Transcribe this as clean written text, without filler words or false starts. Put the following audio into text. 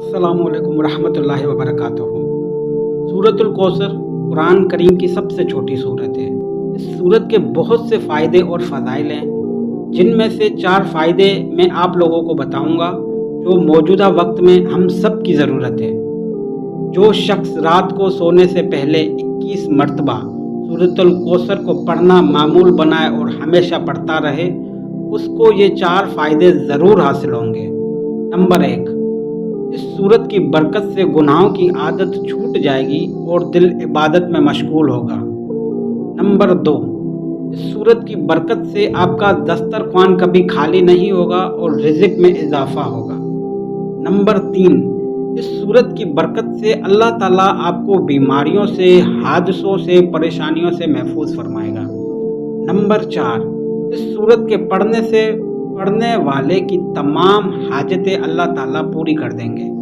अस्सलाम वालेकुम रहमतुल्लाहि व बरकातुहू। सूरतुल कौसर कुरान करीम की सबसे छोटी सूरत है। इस सूरत के बहुत से फ़ायदे और फ़ज़ाइल हैं, जिनमें से 4 फ़ायदे मैं आप लोगों को बताऊंगा जो मौजूदा वक्त में हम सब की ज़रूरत है। जो शख्स रात को सोने से पहले 21 मरतबा सूरतुल कौसर को पढ़ना मामूल बनाए और हमेशा पढ़ता रहे, उसको ये 4 फ़ायदे ज़रूर हासिल होंगे। नंबर 1, इस सूरत की बरकत से गुनाहों की आदत छूट जाएगी और दिल इबादत में मशगूल होगा। नंबर 2, इस सूरत की बरकत से आपका दस्तरख्वान कभी खाली नहीं होगा और रिज़्क में इजाफा होगा। नंबर 3, इस सूरत की बरकत से अल्लाह ताला आपको बीमारियों से, हादसों से, परेशानियों से महफूज फरमाएगा। नंबर 4, इस सूरत के पढ़ने से पढ़ने वाले की तमाम हाजतें अल्लाह ताला पूरी कर देंगे।